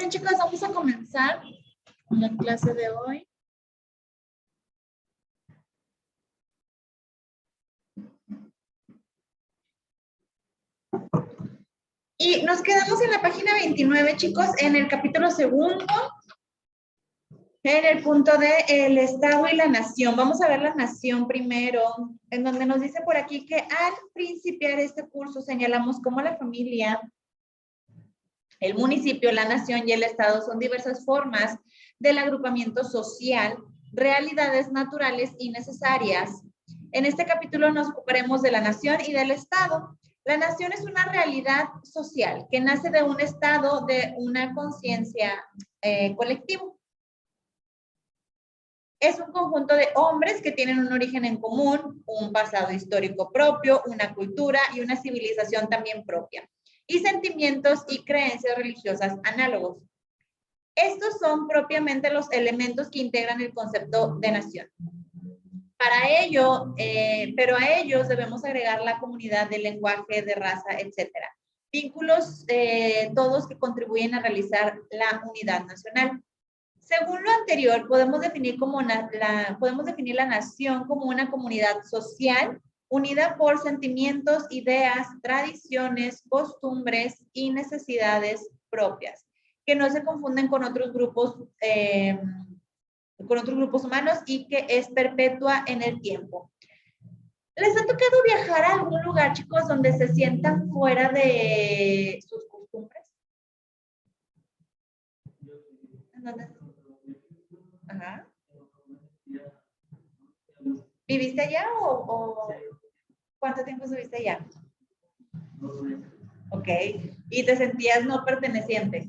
bien, chicos, vamos a comenzar con la clase de hoy. Y nos quedamos en la página 29, chicos, en el capítulo segundo, en el punto de el Estado y la nación. Vamos a ver la nación primero, en donde nos dice por aquí que al principiar este curso señalamos cómo la familia, el municipio, la nación y el Estado son diversas formas del agrupamiento social, realidades naturales y necesarias. En este capítulo nos ocuparemos de la nación y del Estado. La nación es una realidad social que nace de un estado de una conciencia colectiva. Es un conjunto de hombres que tienen un origen en común, un pasado histórico propio, una cultura y una civilización también propia, y sentimientos y creencias religiosas análogos. Estos son propiamente los elementos que integran el concepto de nación. Para ello, pero a ellos debemos agregar la comunidad de lenguaje, de raza, etcétera. Vínculos todos que contribuyen a realizar la unidad nacional. Según lo anterior, podemos definir la nación como una comunidad social unida por sentimientos, ideas, tradiciones, costumbres y necesidades propias, que no se confunden con otros grupos humanos y que es perpetua en el tiempo. ¿Les ha tocado viajar a algún lugar, chicos, donde se sientan fuera de sus costumbres? ¿En dónde? Ajá. ¿Viviste allá o cuánto tiempo estuviste allá? Ok. ¿Y te sentías no perteneciente?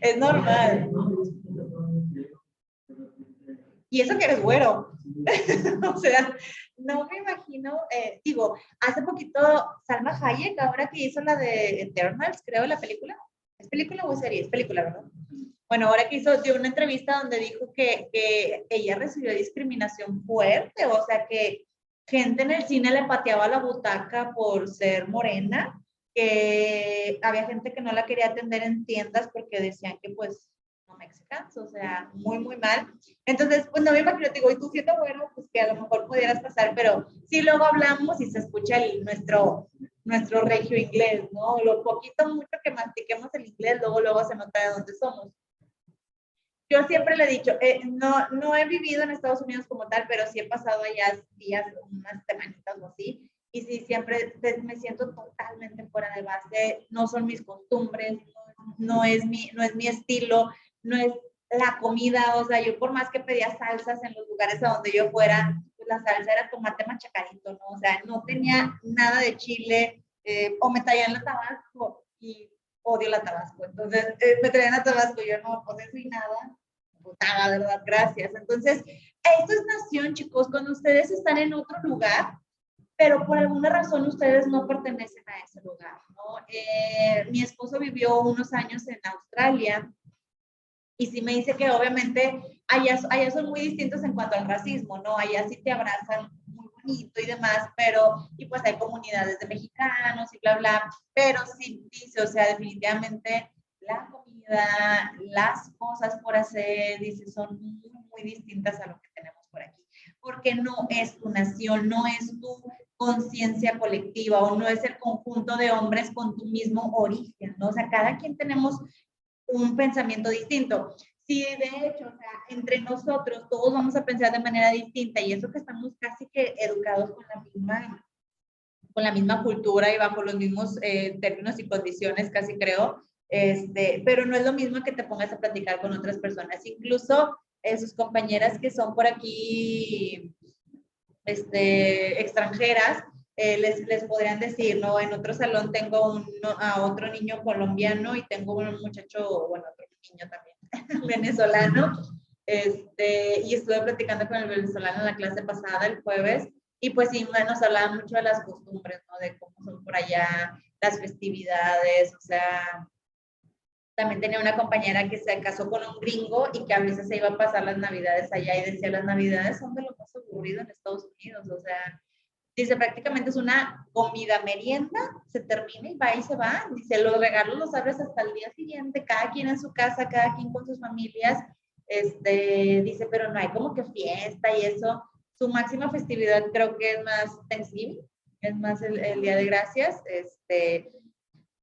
Es normal. Y eso que eres güero. O sea, no me imagino, digo, hace poquito Salma Hayek, ahora que hizo la de Eternals, creo, la película. ¿Es película o es serie? Es película, ¿verdad? Bueno, ahora que dio una entrevista donde dijo que ella recibió discriminación fuerte, o sea, que gente en el cine le pateaba la butaca por ser morena, que había gente que no la quería atender en tiendas porque decían que pues no mexicanos, o sea, muy, muy mal. Entonces, pues no me imagino, digo, y tú siendo bueno, pues que a lo mejor pudieras pasar, pero sí luego hablamos y se escucha nuestro regio inglés, ¿no? Lo poquito, mucho que mastiquemos el inglés, luego se nota de dónde somos. Yo siempre le he dicho, no he vivido en Estados Unidos como tal, pero sí he pasado allá días, unas semanitas o así, y sí, siempre me siento totalmente fuera de base, no son mis costumbres, no es mi estilo, no es la comida, o sea, yo por más que pedía salsas en los lugares a donde yo fuera, pues la salsa era tomate machacarito, ¿no? O sea, no tenía nada de chile, o me traían la tabasco, y odio la tabasco, entonces me traían la tabasco, yo no, pues eso y nada, pues nada, ¿verdad? Gracias. Entonces, esto es nación, chicos, cuando ustedes están en otro lugar, pero por alguna razón ustedes no pertenecen a ese lugar, ¿no? Mi esposo vivió unos años en Australia y sí me dice que obviamente allá son muy distintos en cuanto al racismo, ¿no? Allá sí te abrazan muy bonito y demás, pero, y pues hay comunidades de mexicanos y bla, bla, pero sí dice, o sea, definitivamente la comida, las cosas por hacer, dice, son muy, muy distintas a lo que tenemos por aquí, porque no es tu nación, no es tu conciencia colectiva o no es el conjunto de hombres con tu mismo origen, ¿no? O sea, cada quien tenemos un pensamiento distinto. Sí, de hecho, o sea, entre nosotros todos vamos a pensar de manera distinta y eso que estamos casi que educados con la misma cultura y bajo los mismos términos y condiciones, casi creo, pero no es lo mismo que te pongas a platicar con otras personas. Incluso sus compañeras que son por aquí extranjeras, les podrían decir, ¿no? En otro salón tengo a otro niño colombiano y tengo un muchacho, bueno, otro niño también, venezolano, y estuve platicando con el venezolano en la clase pasada, el jueves, y pues sí, nos hablaban mucho de las costumbres, ¿no? De cómo son por allá las festividades, o sea, también tenía una compañera que se casó con un gringo y que a veces se iba a pasar las navidades allá y decía, las navidades son de lo más aburrido en Estados Unidos, o sea, Dice, prácticamente es una comida merienda, se termina y va y se va. Dice, los regalos los abres hasta el día siguiente, cada quien en su casa, cada quien con sus familias. Dice, pero no hay como que fiesta y eso. Su máxima festividad creo que es más Thanksgiving, es más el Día de Gracias,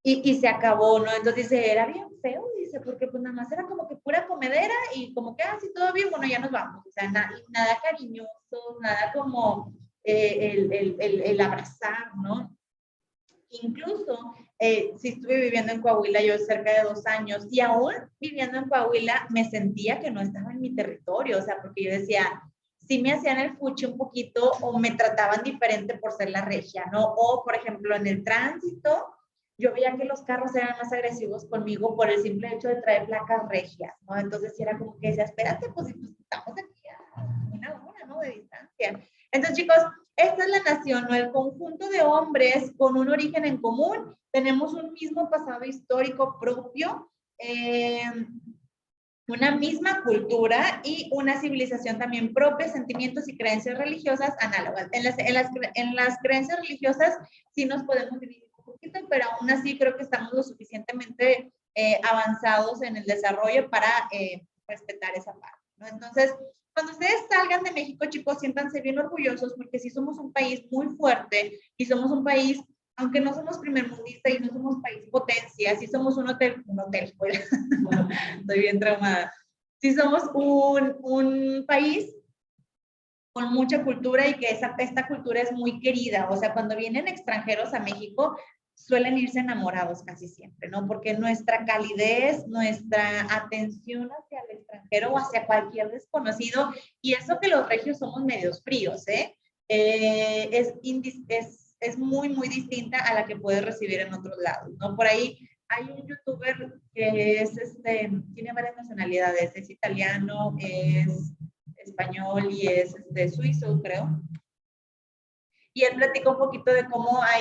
y se acabó, ¿no? Entonces dice, era bien feo, dice, porque pues nada más era como que pura comedera y como que así todo bien, bueno, ya nos vamos. O sea, nada cariñoso, nada como el abrazar, ¿no? Incluso, si estuve viviendo en Coahuila yo cerca de 2 años y aún viviendo en Coahuila me sentía que no estaba en mi territorio, o sea, porque yo decía, sí me hacían el fuchi un poquito o me trataban diferente por ser la regia, ¿no? O, por ejemplo, en el tránsito, yo veía que los carros eran más agresivos conmigo por el simple hecho de traer placas regias, ¿no? Entonces era como que decía, espérate, pues estamos aquí a una hora, ¿no? De distancia. Entonces, chicos, esta es la nación, ¿no? El conjunto de hombres con un origen en común, tenemos un mismo pasado histórico propio, una misma cultura y una civilización también propia, sentimientos y creencias religiosas análogas. En las creencias religiosas sí nos podemos dividir un poquito, pero aún así creo que estamos lo suficientemente avanzados en el desarrollo para respetar esa parte, ¿no? Entonces, cuando ustedes salgan de México, chicos, siéntanse bien orgullosos porque sí somos un país muy fuerte y somos un país, aunque no somos primermundista y no somos país potencia, sí somos un hotel, pues, estoy bien traumada. Sí somos un país con mucha cultura y que esta cultura es muy querida. O sea, cuando vienen extranjeros a México, suelen irse enamorados casi siempre, ¿no? Porque nuestra calidez, nuestra atención hacia el extranjero o hacia cualquier desconocido, y eso que los regios somos medios fríos, es muy, muy distinta a la que puedes recibir en otros lados, ¿no? Por ahí hay un youtuber que es, tiene varias nacionalidades, es italiano, es español y es suizo, creo. Y él platicó un poquito de cómo ha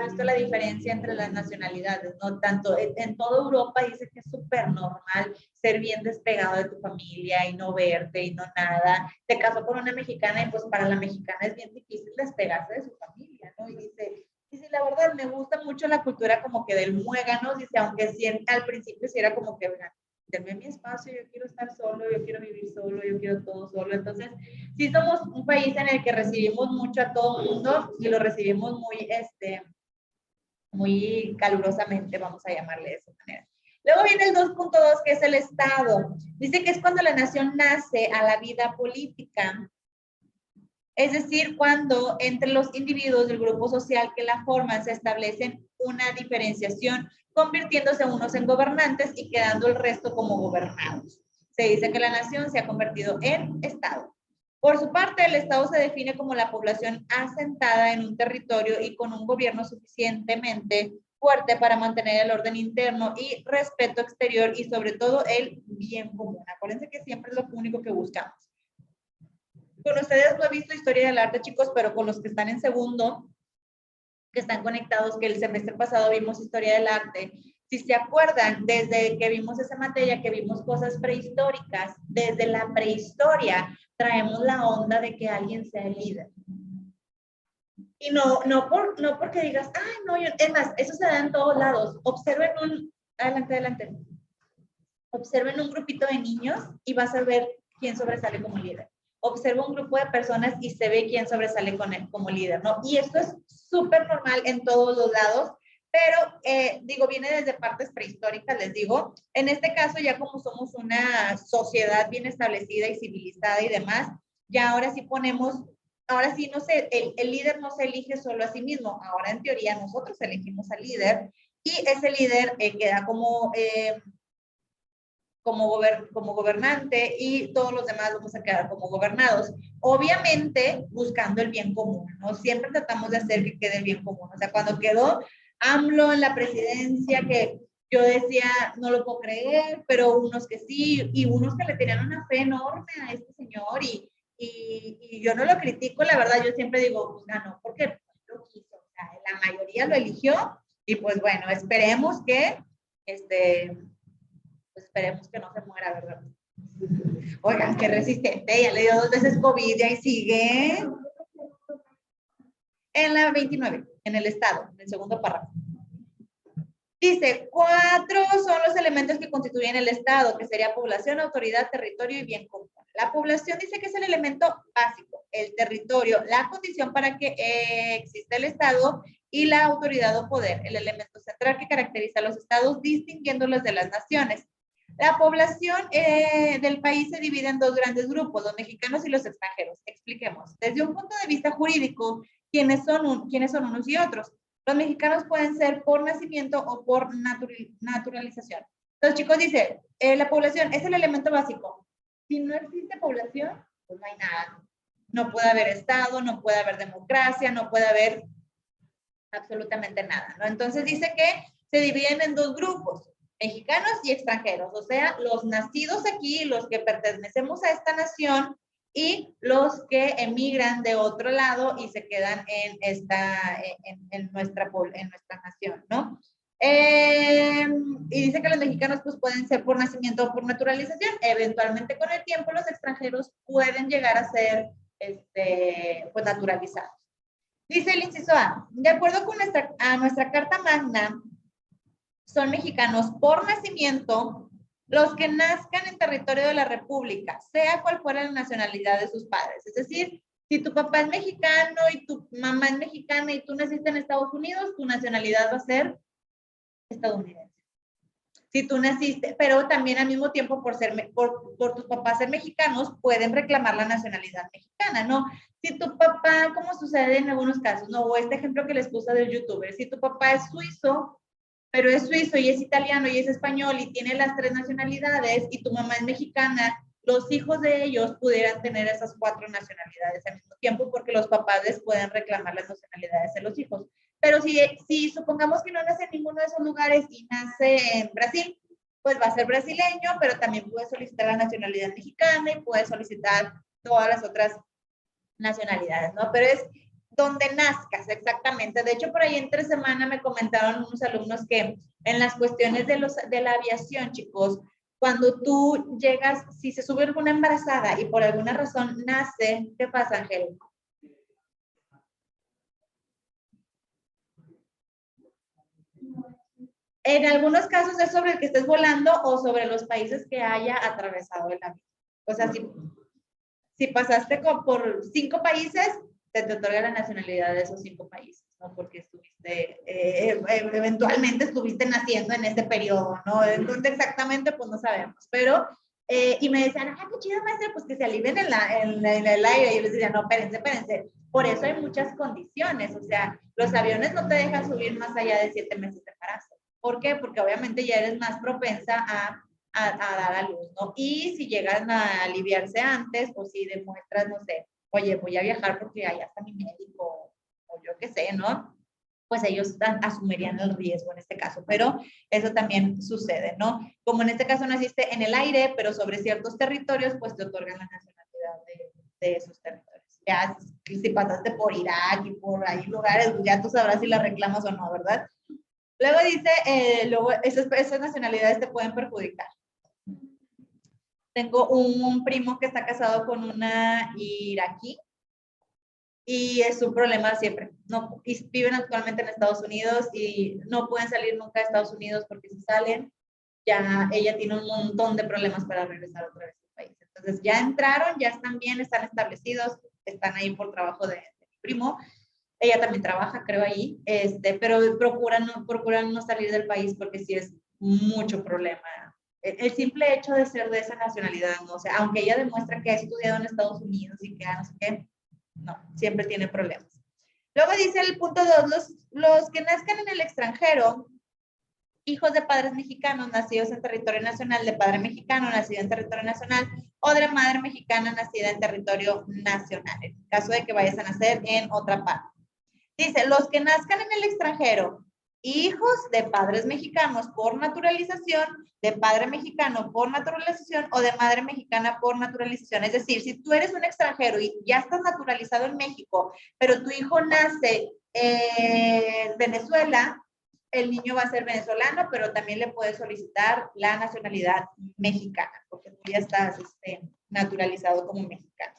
visto la diferencia entre las nacionalidades, ¿no? Tanto en toda Europa dice que es súper normal ser bien despegado de tu familia y no verte y no nada. Se casó con una mexicana y pues para la mexicana es bien difícil despegarse de su familia, ¿no? Y dice, la verdad me gusta mucho la cultura como que del muégano, dice, aunque sí, al principio sí era como que, denme mi espacio, yo quiero estar solo, yo quiero vivir solo, yo quiero todo solo. Entonces, sí somos un país en el que recibimos mucho a todo el mundo y lo recibimos muy calurosamente, vamos a llamarle de esa manera. Luego viene el 2.2, que es el Estado. Dice que es cuando la nación nace a la vida política. Es decir, cuando entre los individuos del grupo social que la forman se establecen una diferenciación, convirtiéndose unos en gobernantes y quedando el resto como gobernados. Se dice que la nación se ha convertido en Estado. Por su parte, el Estado se define como la población asentada en un territorio y con un gobierno suficientemente fuerte para mantener el orden interno y respeto exterior y sobre todo el bien común. Acuérdense que siempre es lo único que buscamos. Con ustedes no he visto historia del arte, chicos, pero con los que están en segundo, que están conectados, que el semestre pasado vimos historia del arte, si se acuerdan, desde que vimos esa materia, que vimos cosas prehistóricas, desde la prehistoria traemos la onda de que alguien sea el líder. Y no porque digas, ay, no, es más, eso se da en todos lados. Adelante. Observen un grupito de niños y vas a ver quién sobresale como líder. Observa un grupo de personas y se ve quién sobresale como líder, ¿no? Y esto es súper normal en todos los lados, pero viene desde partes prehistóricas, les digo. En este caso, ya como somos una sociedad bien establecida y civilizada y demás, ya ahora sí no sé, el líder no se elige solo a sí mismo, ahora en teoría nosotros elegimos al líder y ese líder queda como gobernante y todos los demás vamos a quedar como gobernados. Obviamente buscando el bien común, ¿no? Siempre tratamos de hacer que quede el bien común. O sea, cuando quedó AMLO en la presidencia, que yo decía, no lo puedo creer, pero unos que sí, y unos que le tenían una fe enorme a este señor, y yo no lo critico, la verdad, yo siempre digo, pues ganó, porque lo quiso, o sea, la mayoría lo eligió, y pues bueno, esperemos que, pues esperemos que no se muera, ¿verdad? Oigan, qué resistente, ya le dio 2 veces COVID y ahí sigue. En la 29, en el Estado, en el segundo párrafo. Dice, 4 son los elementos que constituyen el Estado, que sería población, autoridad, territorio y bien común. La población dice que es el elemento básico, el territorio, la condición para que exista el Estado y la autoridad o poder, el elemento central que caracteriza a los estados, distinguiéndolos de las naciones. La población del país se divide en 2 grandes grupos, los mexicanos y los extranjeros. Expliquemos. Desde un punto de vista jurídico, ¿quiénes son unos y otros? Los mexicanos pueden ser por nacimiento o por naturalización. Los chicos dicen, la población es el elemento básico. Si no existe población, pues no hay nada. No puede haber Estado, no puede haber democracia, no puede haber absolutamente nada, ¿no? Entonces dice que se dividen en 2 grupos, mexicanos y extranjeros, o sea, los nacidos aquí, los que pertenecemos a esta nación y los que emigran de otro lado y se quedan en nuestra nación, ¿no? Y dice que los mexicanos pues pueden ser por nacimiento o por naturalización. Eventualmente con el tiempo los extranjeros pueden llegar a ser pues naturalizados. Dice el inciso A, de acuerdo con nuestra Carta Magna, son mexicanos por nacimiento los que nazcan en territorio de la República, sea cual fuera la nacionalidad de sus padres. Es decir, si tu papá es mexicano y tu mamá es mexicana y tú naciste en Estados Unidos, tu nacionalidad va a ser estadounidense. Si tú naciste, pero también al mismo tiempo por tus papás ser mexicanos, pueden reclamar la nacionalidad mexicana, ¿no? Si tu papá, como sucede en algunos casos, ¿no? O este ejemplo que les puse del youtuber, si tu papá es suizo, pero es suizo y es italiano y es español y tiene las 3 nacionalidades y tu mamá es mexicana, los hijos de ellos pudieran tener esas 4 nacionalidades al mismo tiempo porque los papás les pueden reclamar las nacionalidades de los hijos. Pero si supongamos que no nace en ninguno de esos lugares y nace en Brasil, pues va a ser brasileño, pero también puede solicitar la nacionalidad mexicana y puede solicitar todas las otras nacionalidades, ¿no? Pero es donde nazcas, exactamente. De hecho, por ahí entre semana me comentaron unos alumnos que en las cuestiones de la aviación, chicos, cuando tú llegas, si se sube alguna embarazada y por alguna razón nace, ¿qué pasa, Ángel? En algunos casos es sobre el que estés volando o sobre los países que haya atravesado el avión. O sea, si pasaste por 5 países, te otorga la nacionalidad de esos 5 países, ¿no? Porque eventualmente estuviste naciendo en ese periodo, ¿no? Entonces exactamente, pues no sabemos, pero, y me decían, ah, qué chido, maestra, pues que se alivien en el aire, y yo les decía, no, espérense, por eso hay muchas condiciones, o sea, los aviones no te dejan subir más allá de 7 meses de embarazo. ¿Por qué? Porque obviamente ya eres más propensa a dar a luz, ¿no? Y si llegan a aliviarse antes, o si demuestras, no sé, oye, voy a viajar porque allá está mi médico, o yo qué sé, ¿no? Pues ellos asumirían el riesgo en este caso, pero eso también sucede, ¿no? Como en este caso naciste en el aire, pero sobre ciertos territorios, pues te otorgan la nacionalidad de esos territorios. Ya si pasaste por Irak y por ahí lugares, ya tú sabrás si la reclamas o no, ¿verdad? Luego dice, luego esas nacionalidades te pueden perjudicar. Tengo un primo que está casado con una iraquí y es un problema siempre. No, y viven actualmente en Estados Unidos y no pueden salir nunca de Estados Unidos porque si salen, ya ella tiene un montón de problemas para regresar otra vez al país. Entonces ya entraron, ya están bien, están establecidos, están ahí por trabajo de mi primo. Ella también trabaja, creo, ahí, pero procuran no salir del país porque sí es mucho problema. El simple hecho de ser de esa nacionalidad, ¿no? O sea, aunque ella demuestra que ha estudiado en Estados Unidos y que no sé qué, no, siempre tiene problemas. Luego dice el punto 2, los que nazcan en el extranjero, hijos de padres mexicanos nacidos en territorio nacional, de padre mexicano nacido en territorio nacional o de madre mexicana nacida en territorio nacional, en caso de que vayas a nacer en otra parte. Dice, los que nazcan en el extranjero, hijos de padres mexicanos por naturalización, de padre mexicano por naturalización o de madre mexicana por naturalización. Es decir, si tú eres un extranjero y ya estás naturalizado en México, pero tu hijo nace en Venezuela, el niño va a ser venezolano, pero también le puedes solicitar la nacionalidad mexicana, porque tú ya estás naturalizado como mexicano.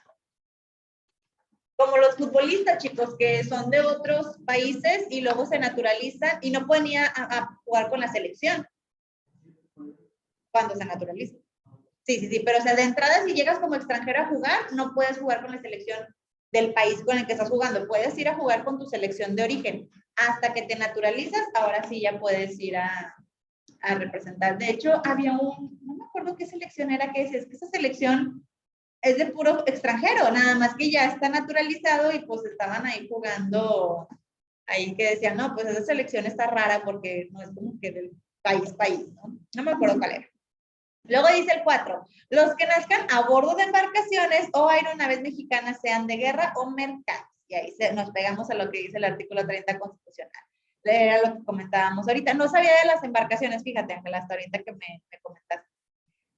Como los futbolistas, chicos, que son de otros países y luego se naturalizan y no pueden ir a jugar con la selección cuando se naturalizan. Sí, sí, sí, pero o sea, de entrada, si llegas como extranjero a jugar, no puedes jugar con la selección del país con el que estás jugando. Puedes ir a jugar con tu selección de origen. Hasta que te naturalizas, ahora sí ya puedes ir a representar. De hecho, había no me acuerdo qué selección era que decía, es que esa selección es de puro extranjero, nada más que ya está naturalizado y pues estaban ahí jugando, ahí que decían, no, pues esa selección está rara porque no es como que del país, ¿no? No me acuerdo cuál era. Luego dice el 4, los que nazcan a bordo de embarcaciones o aeronaves mexicanas sean de guerra o mercantes. Y ahí nos pegamos a lo que dice el artículo 30 constitucional. Era lo que comentábamos ahorita. No sabía de las embarcaciones, fíjate, Ángela, hasta ahorita que me comentaste.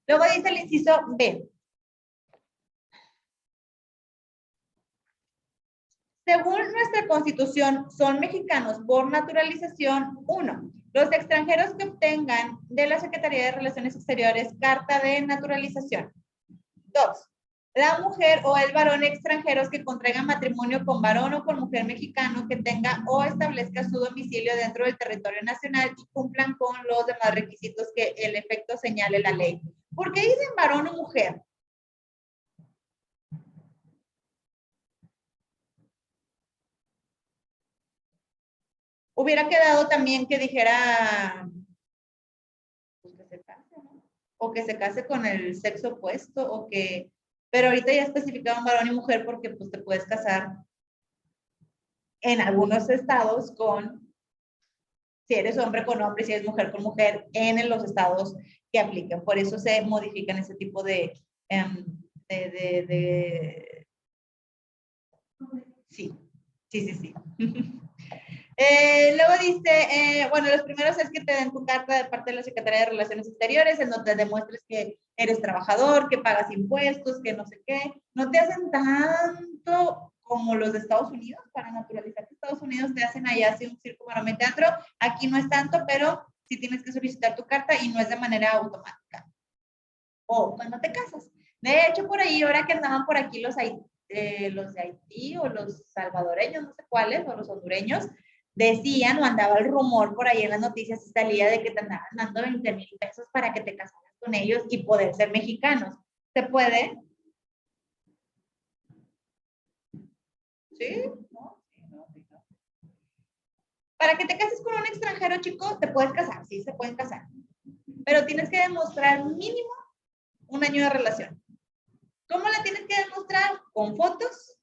Luego dice el inciso B. Según nuestra Constitución, son mexicanos por naturalización. 1. Los extranjeros que obtengan de la Secretaría de Relaciones Exteriores carta de naturalización. 2. La mujer o el varón extranjeros que contraigan matrimonio con varón o con mujer mexicano que tenga o establezca su domicilio dentro del territorio nacional y cumplan con los demás requisitos que el efecto señale la ley. ¿Por qué dicen varón o mujer? Hubiera quedado también que dijera pues que se case, ¿no? O que se case con el sexo opuesto, o que, pero ahorita ya especificaban varón y mujer porque pues te puedes casar en algunos estados con, si eres hombre con hombre, si eres mujer con mujer, en los estados que aplican. Por eso se modifican ese tipo de... Sí, sí, sí, sí. Luego dice, bueno, los primeros es que te den tu carta de parte de la Secretaría de Relaciones Exteriores, en donde demuestres que eres trabajador, que pagas impuestos, que no sé qué. No te hacen tanto como los de Estados Unidos, para naturalizar que Estados Unidos te hacen allá así un circo, maroma y teatro. Aquí no es tanto, pero sí tienes que solicitar tu carta y no es de manera automática. O cuando te casas. De hecho, por ahí, ahora que andaban por aquí los de Haití o los salvadoreños, no sé cuáles, o los hondureños, decían o andaba el rumor por ahí en las noticias y salía de que te andaban dando 20,000 pesos para que te casaras con ellos y poder ser mexicanos. ¿Se puede? Sí, ¿no? Sí, no, sí, no. Para que te cases con un extranjero, chico, te puedes casar, sí, se pueden casar. Pero tienes que demostrar mínimo un año de relación. ¿Cómo la tienes que demostrar? Con fotos,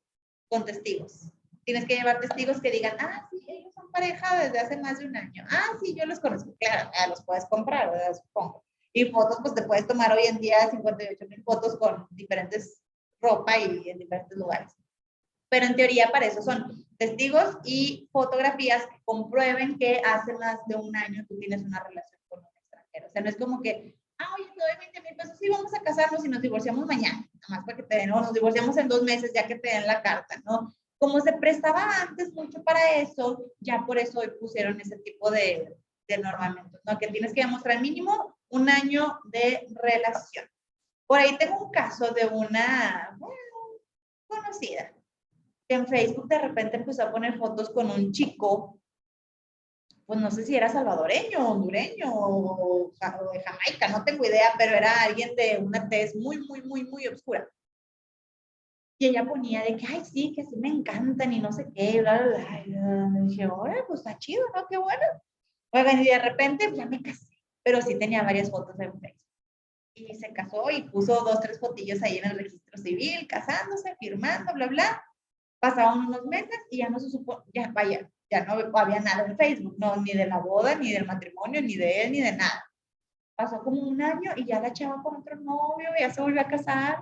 con testigos. Tienes que llevar testigos que digan, ah, sí, ellos son pareja desde hace más de un año. Ah, sí, yo los conozco. Claro, los puedes comprar, ¿verdad? Supongo. Y fotos, pues te puedes tomar hoy en día 58,000 fotos con diferentes ropa y en diferentes lugares. Pero en teoría para eso son testigos y fotografías que comprueben que hace más de un año tú tienes una relación con un extranjero. O sea, no es como que, ah, oye, te doy 20,000 pesos, sí, vamos a casarnos y nos divorciamos mañana, nada más para que te den, o nos divorciamos en 2 meses ya que te den la carta, ¿no? Como se prestaba antes mucho para eso, ya por eso hoy pusieron ese tipo de normamientos, ¿no? Que tienes que demostrar mínimo un año de relación. Por ahí tengo un caso de una, bueno, conocida, que en Facebook de repente empezó a poner fotos con un chico, pues no sé si era salvadoreño, hondureño o de Jamaica, no tengo idea, pero era alguien de una tez muy, muy, muy, muy oscura. Y ella ponía de que, ay, sí, que sí me encantan y no sé qué, bla, bla, bla. Y yo dije, órale, pues está chido, ¿no? Qué bueno. Oigan, y de repente ya me casé, pero sí tenía varias fotos en Facebook. Y se casó y puso 2, 3 fotillos ahí en el registro civil, casándose, firmando, bla, bla. Pasaron unos meses y ya no se supo, ya vaya, ya no había nada en Facebook, no, ni de la boda, ni del matrimonio, ni de él, ni de nada. Pasó como un año y ya la chava con otro novio, ya se volvió a casar.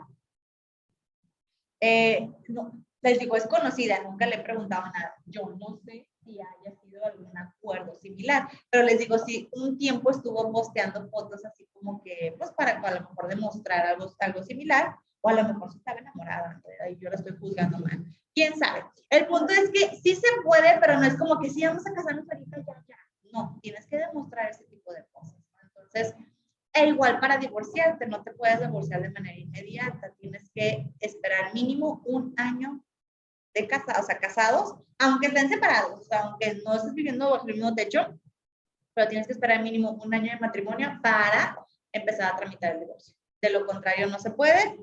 No, les digo, es conocida, nunca le he preguntado nada. Yo no sé si haya sido algún acuerdo similar, pero les digo, sí, un tiempo estuvo posteando fotos así como que, pues para a lo mejor demostrar algo similar, o a lo mejor se estaba enamorada, y yo la estoy juzgando mal. ¿Quién sabe? El punto es que sí se puede, pero no es como que sí vamos a casarnos ahorita, ya. No, tienes que demostrar ese tipo de cosas. Entonces, e igual para divorciarte, no te puedes divorciar de manera inmediata, tienes que esperar mínimo un año de casa, o sea, casados, aunque estén separados, o sea, aunque no estés viviendo bajo el mismo techo, pero tienes que esperar mínimo un año de matrimonio para empezar a tramitar el divorcio. De lo contrario, no se puede.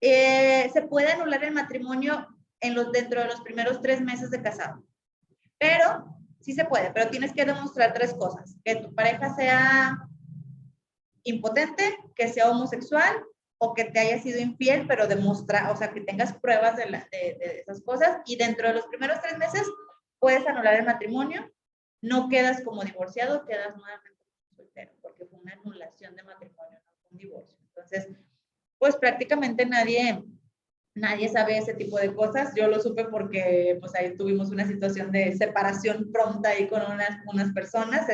Se puede anular el matrimonio dentro de los primeros 3 meses de casado. Pero sí se puede, pero tienes que demostrar 3 cosas. Que tu pareja sea impotente, que sea homosexual o que te haya sido infiel, pero demuestra, o sea, que tengas pruebas de esas cosas. Y dentro de los primeros 3 meses puedes anular el matrimonio. No quedas como divorciado, quedas nuevamente soltero, porque fue una anulación de matrimonio, no fue un divorcio. Entonces, pues prácticamente nadie sabe ese tipo de cosas. Yo lo supe porque pues ahí tuvimos una situación de separación pronta ahí con unas personas,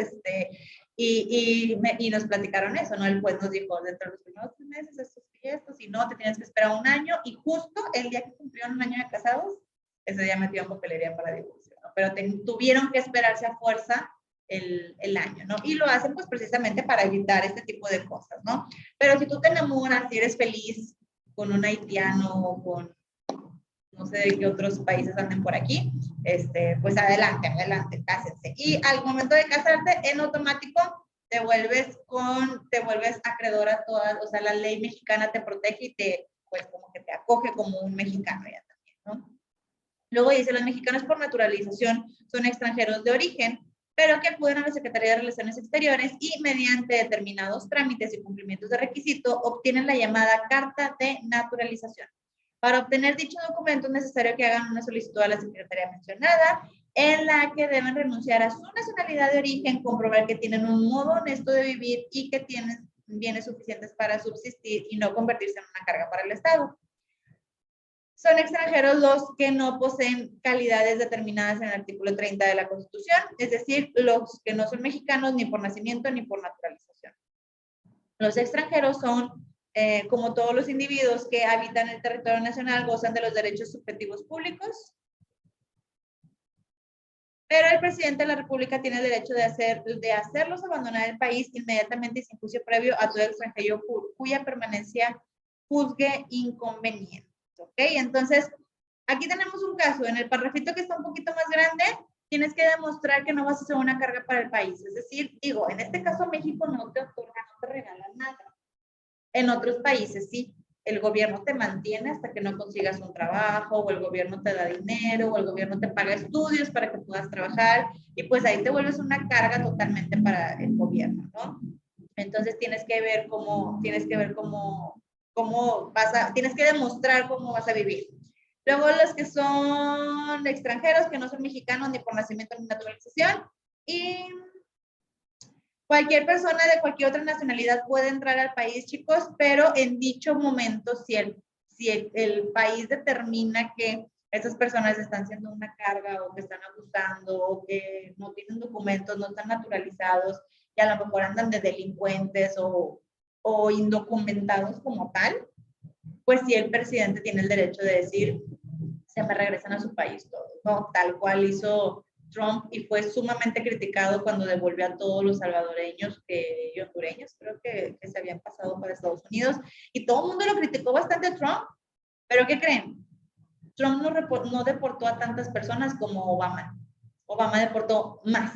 y nos platicaron eso, ¿no? El juez nos dijo, dentro de los primeros 3 meses, estos y estos, y no, te tienes que esperar un año, y justo el día que cumplieron un año de casados, ese día metieron papelería para divorcio, ¿no? Pero tuvieron que esperarse a fuerza el año, ¿no? Y lo hacen pues precisamente para evitar este tipo de cosas, ¿no? Pero si tú te enamoras y eres feliz con un haitiano o con no sé de qué otros países anden por aquí, pues adelante, cásense. Y al momento de casarte, en automático te vuelves acreedor a todas, o sea, la ley mexicana te protege y pues como que te acoge como un mexicano ya también, ¿no? Luego dice, los mexicanos por naturalización son extranjeros de origen, pero que acuden a la Secretaría de Relaciones Exteriores y mediante determinados trámites y cumplimientos de requisito obtienen la llamada carta de naturalización. Para obtener dicho documento es necesario que hagan una solicitud a la Secretaría mencionada, en la que deben renunciar a su nacionalidad de origen, comprobar que tienen un modo honesto de vivir y que tienen bienes suficientes para subsistir y no convertirse en una carga para el Estado. Son extranjeros los que no poseen calidades determinadas en el artículo 30 de la Constitución, es decir, los que no son mexicanos ni por nacimiento ni por naturalización. Los extranjeros son, como todos los individuos que habitan el territorio nacional, gozan de los derechos subjetivos públicos, pero el presidente de la República tiene el derecho de hacerlos abandonar el país inmediatamente y sin juicio previo a todo extranjero cuya permanencia juzgue inconveniente. ¿Ok? Entonces, aquí tenemos un caso. En el parrafito que está un poquito más grande, tienes que demostrar que no vas a ser una carga para el país. Es decir, digo, en este caso México no te otorga, no te regala nada. En otros países sí. El gobierno te mantiene hasta que no consigas un trabajo, o el gobierno te da dinero, o el gobierno te paga estudios para que puedas trabajar, y pues ahí te vuelves una carga totalmente para el gobierno, ¿no? Entonces tienes que ver cómo tienes que demostrar cómo vas a vivir. Luego los que son extranjeros, que no son mexicanos ni por nacimiento ni naturalización, y cualquier persona de cualquier otra nacionalidad puede entrar al país, chicos, pero en dicho momento, si el país determina que esas personas están siendo una carga o que están abusando o que no tienen documentos, no están naturalizados y a lo mejor andan de delincuentes o indocumentados como tal, pues sí el presidente tiene el derecho de decir, se me regresan a su país todos, ¿no? Tal cual hizo Trump y fue sumamente criticado cuando devolvió a todos los salvadoreños y hondureños, creo que se habían pasado para Estados Unidos, y todo el mundo lo criticó bastante a Trump, pero ¿qué creen? Trump no deportó a tantas personas como Obama. Obama deportó más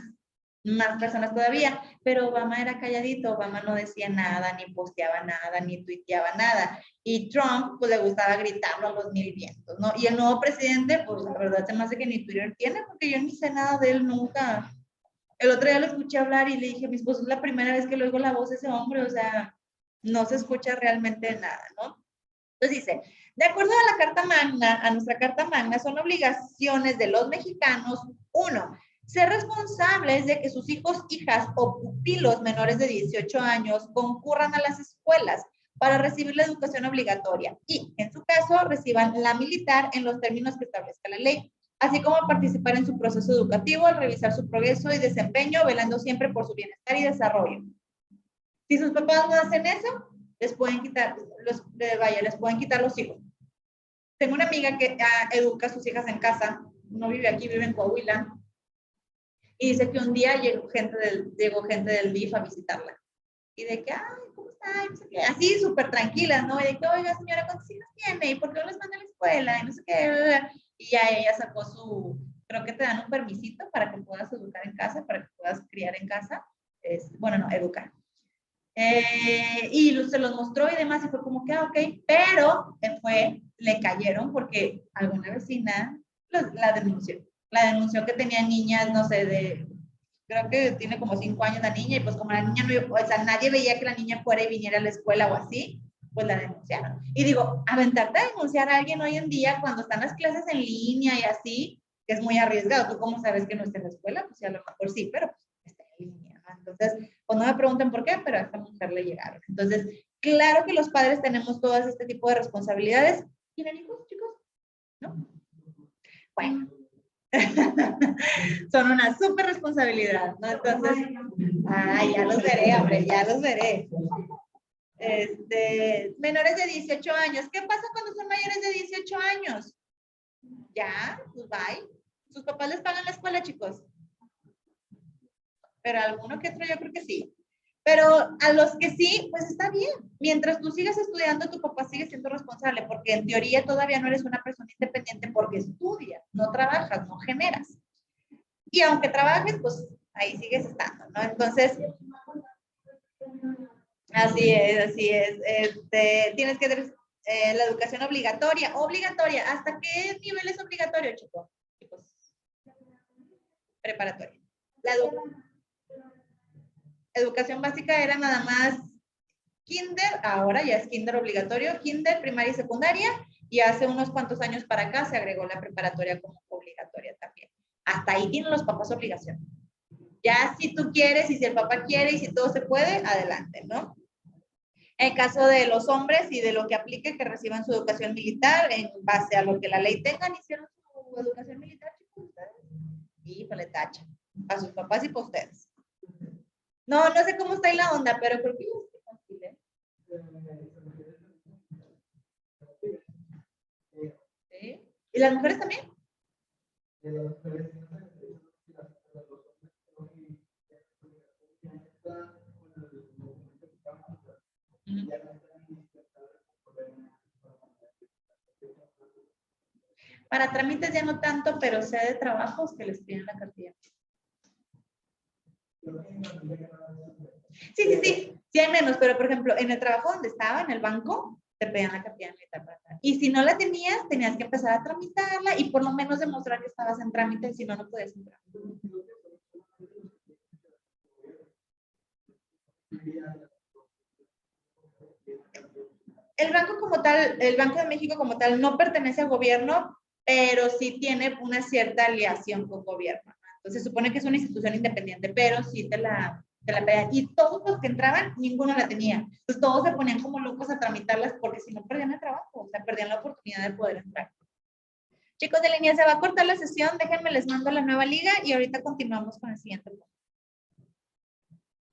personas todavía, pero Obama era calladito, Obama no decía nada, ni posteaba nada, ni tuiteaba nada, y Trump pues le gustaba gritarlo a los mil vientos, ¿no? Y el nuevo presidente, pues la verdad se me hace que ni Twitter tiene, porque yo ni sé nada de él nunca. El otro día lo escuché hablar y le dije, mi esposo, es la primera vez que le oigo la voz de ese hombre, o sea, no se escucha realmente nada, ¿no? Entonces dice, de acuerdo a la Carta Magna, a nuestra Carta Magna, son obligaciones de los mexicanos, 1, ser responsables de que sus hijos, hijas o pupilos menores de 18 años concurran a las escuelas para recibir la educación obligatoria y, en su caso, reciban la militar en los términos que establezca la ley, así como participar en su proceso educativo, al revisar su progreso y desempeño, velando siempre por su bienestar y desarrollo. Si sus papás no hacen eso, les pueden quitar los hijos. Tengo una amiga que educa a sus hijas en casa, no vive aquí, vive en Coahuila, y dice que un día llegó gente del DIF a visitarla. Y de que, ay, ¿cómo está? Y no sé qué. Así, súper tranquila, ¿no? Y de que, oiga, señora, ¿cuántos hijos tiene? ¿Y por qué no les manda a la escuela? Y no sé qué. y ya ella sacó su, creo que te dan un permisito para que puedas educar en casa, para que puedas criar en casa, bueno, no, educar. Y se los mostró y demás, y fue como que, ok, pero le cayeron porque alguna vecina la denunció que tenía niñas, no sé, creo que tiene como 5 años la niña, y pues como la niña no, o sea, nadie veía que la niña fuera y viniera a la escuela o así, pues la denunciaron. Y digo, aventarte a denunciar a alguien hoy en día cuando están las clases en línea y así, que es muy arriesgado. ¿Tú cómo sabes que no está en la escuela? Pues sí, a lo mejor sí, pero pues está en línea, ¿no? Entonces, pues no me pregunten por qué, pero a esta mujer le llegaron. Entonces, claro que los padres tenemos todas este tipo de responsabilidades. ¿Tienen hijos, chicos? ¿No? Bueno. Son una súper responsabilidad, ¿no? Entonces, ya los veré, hombre, ya los veré. Menores de 18 años. ¿Qué pasa cuando son mayores de 18 años? Ya, pues bye. Sus papás les pagan la escuela, chicos. Pero alguno que otro yo creo que sí. Pero a los que sí, pues está bien. Mientras tú sigas estudiando, tu papá sigue siendo responsable, porque en teoría todavía no eres una persona independiente porque estudias, no trabajas, no generas. Y aunque trabajes, pues ahí sigues estando, ¿no? Entonces, así es. Tienes que tener la educación obligatoria. ¿Hasta qué nivel es obligatorio, chicos? Preparatoria. La educación básica era nada más kinder, ahora ya es kinder obligatorio, kinder, primaria y secundaria, y hace unos cuantos años para acá se agregó la preparatoria como obligatoria también. Hasta ahí tienen los papás obligación. Ya si tú quieres y si el papá quiere y si todo se puede, adelante, ¿no? En caso de los hombres y de lo que aplique, que reciban su educación militar en base a lo que la ley tengan, hicieron su educación militar, chicos, ustedes. Y pues le tachan a sus papás y para ustedes. No sé cómo está ahí la onda, pero creo que yo estoy tranquila. ¿Sí? ¿Y las mujeres también? Para trámites ya no tanto, pero sé de trabajos que les piden la cartilla. Sí hay menos, pero por ejemplo, en el trabajo donde estaba, en el banco, te pedían la cartilla militar para entrar. Y si no la tenías, tenías que empezar a tramitarla y por lo menos demostrar que estabas en trámite, si no, no podías entrar. El banco como tal, el Banco de México como tal, no pertenece al gobierno, pero sí tiene una cierta aliación con gobierno. Entonces, se supone que es una institución independiente, pero sí te la pedían. Y todos los que entraban, ninguno la tenía. Entonces, todos se ponían como locos a tramitarlas porque si no perdían el trabajo, o sea, perdían la oportunidad de poder entrar. Chicos de línea, se va a cortar la sesión, déjenme les mando la nueva liga y ahorita continuamos con el siguiente punto.